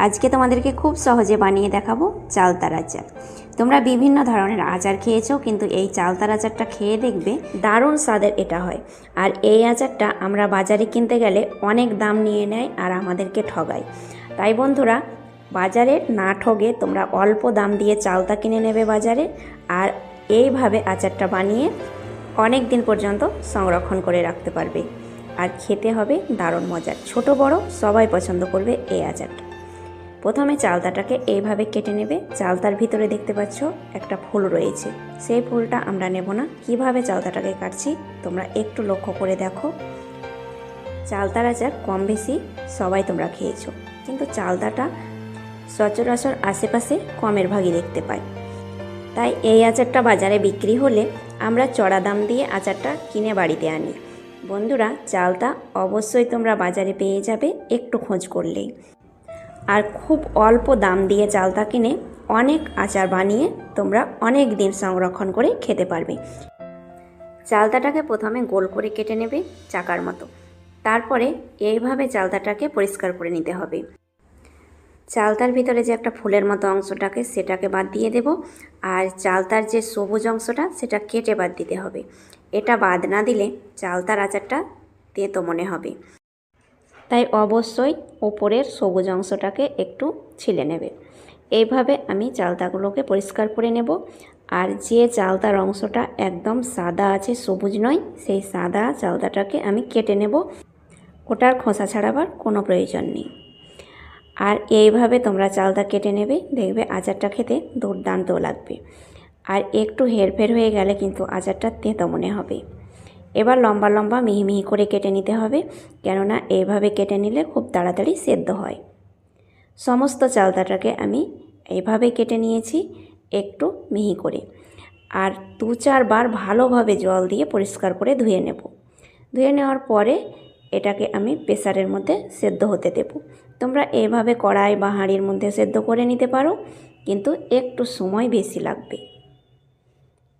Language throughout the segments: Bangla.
আজকে তোমাদেরকে খুব সহজে বানিয়ে দেখাবো চালতার আচার। তোমরা বিভিন্ন ধরনের আচার খেয়েছো, কিন্তু এই চালতার আচারটা খেয়ে দেখবে দারুণ স্বাদের এটা হয়। আর এই আচারটা আমরা বাজারে কিনতে গেলে অনেক দাম নিয়ে নেয় আর আমাদেরকে ঠগায়। তাই বন্ধুরা, বাজারে না ঠগে তোমরা অল্প দাম দিয়ে চালতা কিনে নেবে বাজারে, আর এইভাবে আচারটা বানিয়ে অনেক দিন পর্যন্ত সংরক্ষণ করে রাখতে পারবে। আর খেতে হবে দারুণ মজার, ছোট বড় সবাই পছন্দ করবে এই আচারটা। প্রথমে চালতাটাকে এইভাবে কেটে নেবে। চালতার ভিতরে দেখতে পাচ্ছ একটা ফুল রয়েছে, সেই ফুলটা আমরা নেব না। কিভাবে চালতাটাকে কাটছি তোমরা একটু লক্ষ্য করে দেখো। চালতার আচার কম বেশি সবাই তোমরা খেয়েছো, কিন্তু চালতাটা সচরাচর আশেপাশে কমের ভাগই দেখতে পাই। তাই এই আচারটা বাজারে বিক্রি হলে আমরা চড়া দাম দিয়ে আচারটা কিনে বাড়িতে আনি। বন্ধুরা, চালতা অবশ্যই তোমরা বাজারে পেয়ে যাবে একটু খোঁজ করলেই। আর খুব অল্প দাম দিয়ে চালতা কিনে অনেক আচার বানিয়ে তোমরা অনেক দিন সংরক্ষণ করে খেতে পারবে। চালতাটাকে প্রথমে গোল করে কেটে নেবে চাকার মতো। তারপরে এইভাবে চালতাটাকে পরিষ্কার করে নিতে হবে। চালতার ভিতরে যে একটা ফুলের মতো অংশটাকে সেটাকে বাদ দিয়ে দেব, আর চালতার যে সবুজ অংশটা সেটা কেটে বাদ দিতে হবে। এটা বাদ না দিলে চালতার আচারটা তেতো মনে হবে। তাই অবশ্যই ওপরের সবুজ অংশটাকে একটু ছিলে নেবে। এইভাবে আমি চালতাগুলোকে পরিষ্কার করে নেব। আর যে চালতার অংশটা একদম সাদা আছে, সবুজ নয়, সেই সাদা চালতাটাকে আমি কেটে নেব। ওটার খোসা ছাড়াবার কোনো প্রয়োজন নেই। আর এইভাবে তোমরা চালতা কেটে নেবে, দেখবে আচারটা খেতে দুর্দান্ত লাগবে। আর একটু হেরফের হয়ে গেলে কিন্তু আচারটা তেতো মনে হবে। এবার লম্বা লম্বা মিহি মিহি করে কেটে নিতে হবে, কেননা এইভাবে কেটে নিলে খুব তাড়াতাড়ি সেদ্ধ হয়। সমস্ত চালতাটাকে আমি এইভাবে কেটে নিয়েছি একটু মিহি করে। আর 2-4 বার ভালোভাবে জল দিয়ে পরিষ্কার করে ধুয়ে নেব। ধুয়ে নেওয়ার পরে এটাকে আমি প্রেসারের মধ্যে সেদ্ধ হতে দেব। তোমরা এইভাবে কড়াই বা হাঁড়ির মধ্যে সেদ্ধ করে নিতে পারো, কিন্তু একটু সময় বেশি লাগবে।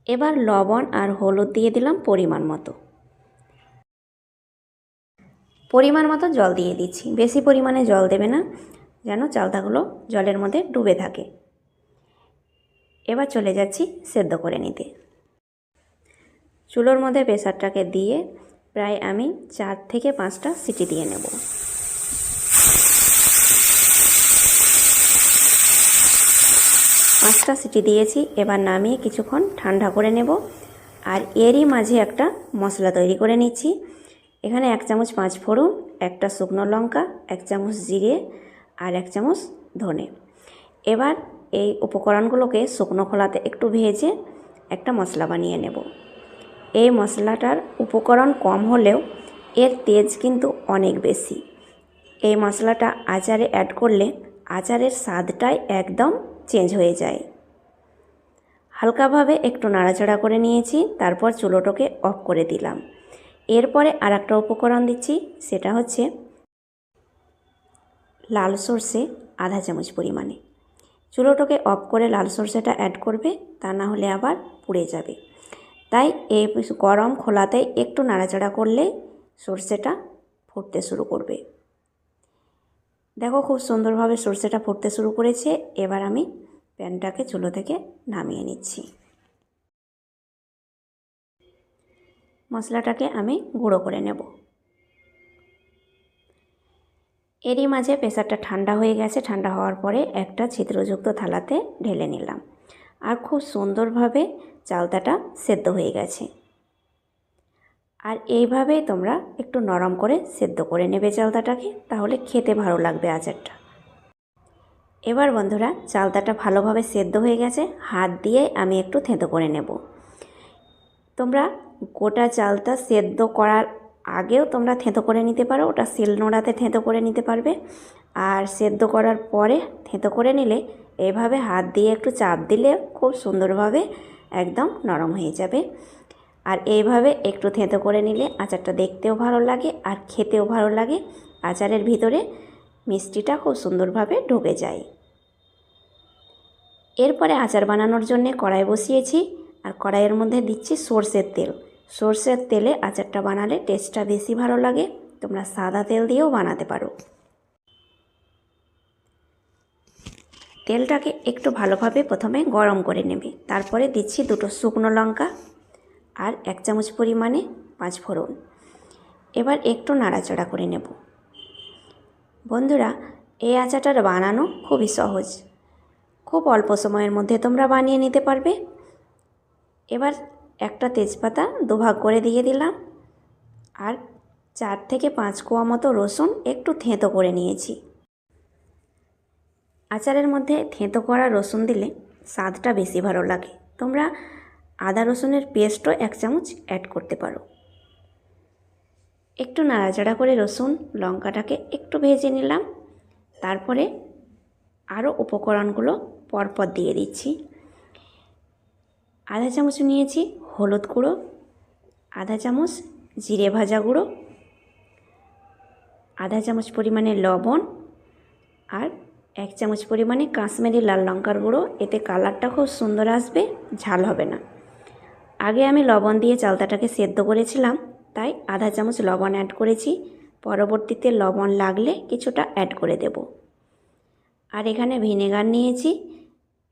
এবার লবণ আর হলুদ দিয়ে দিলাম পরিমাণ মতো। পরিমাণ মতো জল দিয়ে দিচ্ছি, বেশি পরিমাণে জল দেবে না, যেন চালতাগুলো জলের মধ্যে ডুবে থাকে। এবার চলে যাচ্ছি সেদ্ধ করে নিতে। চুলোর মধ্যে প্রেসারটাকে দিয়ে প্রায় আমি 4 থেকে 5টা সিটি দিয়ে নেব। পাঁচটা সিটি দিয়েছি। এবার নামিয়ে কিছুক্ষণ ঠান্ডা করে নেব। আর এরই মাঝে একটা মশলা তৈরি করে নিচ্ছি। এখানে 1 চামচ 5 ফোড়ন, একটা শুকনো লঙ্কা, 1 চামচ জিরে আর 1 চামচ ধনে। এবার এই উপকরণগুলোকে শুকনো খোলাতে একটু ভেজে একটা মশলা বানিয়ে নেব। এই মশলাটার উপকরণ কম হলেও এর তেজ কিন্তু অনেক বেশি। এই মশলাটা আচারে অ্যাড করলে আচারের স্বাদটাই একদম চেঞ্জ হয়ে যায়। হালকাভাবে একটু নাড়াচাড়া করে নিয়েছি, তারপর চুলোটাকে অফ করে দিলাম। এরপরে আর একটা উপকরণ দিচ্ছি, সেটা হচ্ছে লাল সর্ষে আধা চামচ পরিমাণে। চুলোটাকে অফ করে লাল সর্ষেটা অ্যাড করবে, তা না হলে আবার পুড়ে যাবে। তাই এই গরম খোলাতে একটু নাড়াচাড়া করলে সর্ষেটা ফুটতে শুরু করবে। দেখো খুব সুন্দরভাবে সর্ষেটা ফুটতে শুরু করেছে। এবার আমি প্যানটাকে চুলো থেকে নামিয়ে নিচ্ছি। মশলাটাকে আমি গুঁড়ো করে নেব। এরই মাঝে প্রেসারটা ঠান্ডা হয়ে গেছে। ঠান্ডা হওয়ার পরে একটা ছিদ্রযুক্ত থালাতে ঢেলে নিলাম। আর খুব সুন্দরভাবে চালতাটা সেদ্ধ হয়ে গেছে। আর এইভাবেই তোমরা একটু নরম করে সেদ্ধ করে নেবে চালতাটাকে, তাহলে খেতে ভালো লাগবে আচারটা। এবার বন্ধুরা, চালতাটা ভালোভাবে সেদ্ধ হয়ে গেছে। হাত দিয়ে আমি একটু থেঁতো করে নেব। তোমরা গোটা চালতা সেদ্ধ করার আগেও তোমরা থেঁতো করে নিতে পারো, ওটা শিলনোড়াতে থেঁতো করে নিতে পারবে। আর সেদ্ধ করার পরে থেঁতো করে নিলে এইভাবে হাত দিয়ে একটু চাপ দিলে খুব সুন্দরভাবে একদম নরম হয়ে যাবে। আর এইভাবে একটু থেঁতো করে নিলে আচারটা দেখতেও ভালো লাগে আর খেতেও ভালো লাগে। আচারের ভিতরে মিষ্টিটা খুব সুন্দরভাবে ঢুকে যায়। এরপরে আচার বানানোর জন্য কড়াই বসিয়েছি, আর কড়াইয়ের মধ্যে দিচ্ছি সর্ষের তেল। সর্ষের তেলে আচারটা বানালে টেস্টটা বেশি ভালো লাগে। তোমরা সাদা তেল দিয়েও বানাতে পারো। তেলটাকে একটু ভালোভাবে প্রথমে গরম করে নেবে। তারপরে দিচ্ছি 2টো শুকনো লঙ্কা আর 1 চামচ পরিমাণে 5 ফোড়ন। এবার একটু নাড়াচাড়া করে নেব। বন্ধুরা, এই আচারটা বানানো খুবই সহজ, খুব অল্প সময়ের মধ্যে তোমরা বানিয়ে নিতে পারবে। এবার একটা তেজপাতা 2 ভাগ করে দিয়ে দিলাম আর 4 থেকে 5 কোয়া মতো রসুন একটু থেঁতো করে নিয়েছি। আচারের মধ্যে থেঁতো করা রসুন দিলে স্বাদটা বেশি ভালো লাগে। তোমরা আদা রসুনের পেস্টও 1 চামচ অ্যাড করতে পারো। একটু নাড়াচাড়া করে রসুন লঙ্কাটাকে একটু ভেজে নিলাম। তারপরে আরও উপকরণগুলো পরপর দিয়ে দিচ্ছি। আধা চামচ নিয়েছি হলুদ গুঁড়ো, আধা চামচ জিরে ভাজা গুঁড়ো, আধা চামচ পরিমাণে লবণ আর 1 চামচ পরিমাণে কাশ্মীরি লাল লঙ্কার গুঁড়ো। এতে কালারটা খুব সুন্দর আসবে, ঝাল হবে না। আগে আমি লবণ দিয়ে চালতাটাকে সেদ্ধ করেছিলাম, তাই আধা চামচ লবণ অ্যাড করেছি। পরবর্তীতে লবণ লাগলে কিছুটা অ্যাড করে দেব। আর এখানে ভিনেগার নিয়েছি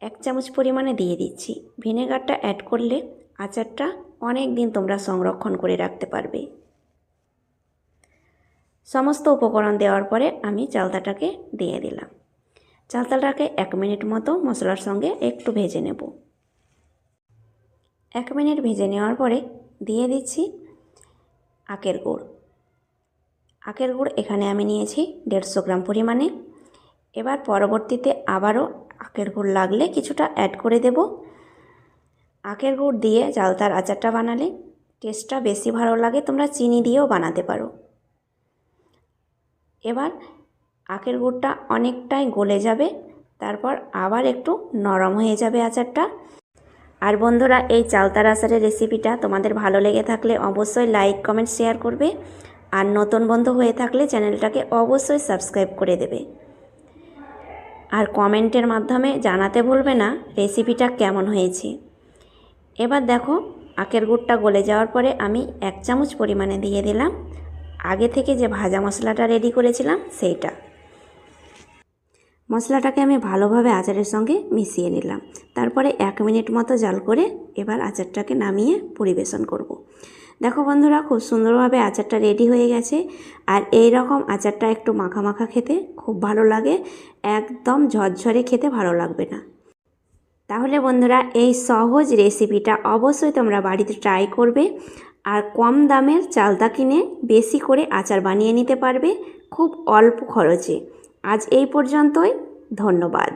1 চামচ পরিমাণে দিয়ে দিচ্ছি। ভিনেগারটা অ্যাড করলে আচারটা অনেক দিন তোমরা সংরক্ষণ করে রাখতে পারবে। সমস্ত উপকরণ দেওয়ার পরে আমি চালতাটাকে দিয়ে দিলাম। চালতাটাকে 1 মিনিট মতো মশলার সঙ্গে একটু ভেজে নেব। 1 মিনিট ভেজে নেওয়ার পরে দিয়ে দিচ্ছি আখের গুড়। আখের গুড় এখানে আমি নিয়েছি 150 গ্রাম পরিমাণে। এবার পরবর্তীতে আবারও আখের গুড় লাগলে কিছুটা অ্যাড করে দেব। আখের গুড় দিয়ে চালতার আচারটা বানালে টেস্টটা বেশি ভালো লাগে। তোমরা চিনি দিয়েও বানাতে পারো। এবার আখের গুড়টা অনেকটাই গলে যাবে, তারপর আবার একটু নরম হয়ে যাবে আচারটা। আর বন্ধুরা, এই চালতার আচারের রেসিপিটা তোমাদের ভালো লেগে থাকলে অবশ্যই লাইক কমেন্ট শেয়ার করবে। আর নতুন বন্ধু হয়ে থাকলে চ্যানেলটাকে অবশ্যই সাবস্ক্রাইব করে দেবে। আর কমেন্টের মাধ্যমে জানাতে ভুলবে না রেসিপিটা কেমন হয়েছে। এবার দেখো, আখের গুড়টা গলে যাওয়ার পরে আমি 1 চামচ পরিমাণে দিয়ে দিলাম আগে থেকে যে ভাজা মশলাটা রেডি করেছিলাম সেইটা। মশলাটাকে আমি ভালোভাবে আচারের সঙ্গে মিশিয়ে নিলাম। তারপরে 1 মিনিট মতো জাল করে এবার আচারটাকে নামিয়ে পরিবেশন করব। দেখো বন্ধুরা, খুব সুন্দরভাবে আচারটা রেডি হয়ে গেছে। আর এই রকম আচারটা একটু মাখা মাখা খেতে খুব ভালো লাগে, একদম ঝরঝরে খেতে ভালো লাগবে না। তাহলে বন্ধুরা, এই সহজ রেসিপিটা অবশ্যই তোমরা বাড়িতে ট্রাই করবে আর কম দামের চালতা কিনে বেশি করে আচার বানিয়ে নিতে পারবে খুব অল্প খরচে। আজ এই পর্যন্তই, ধন্যবাদ।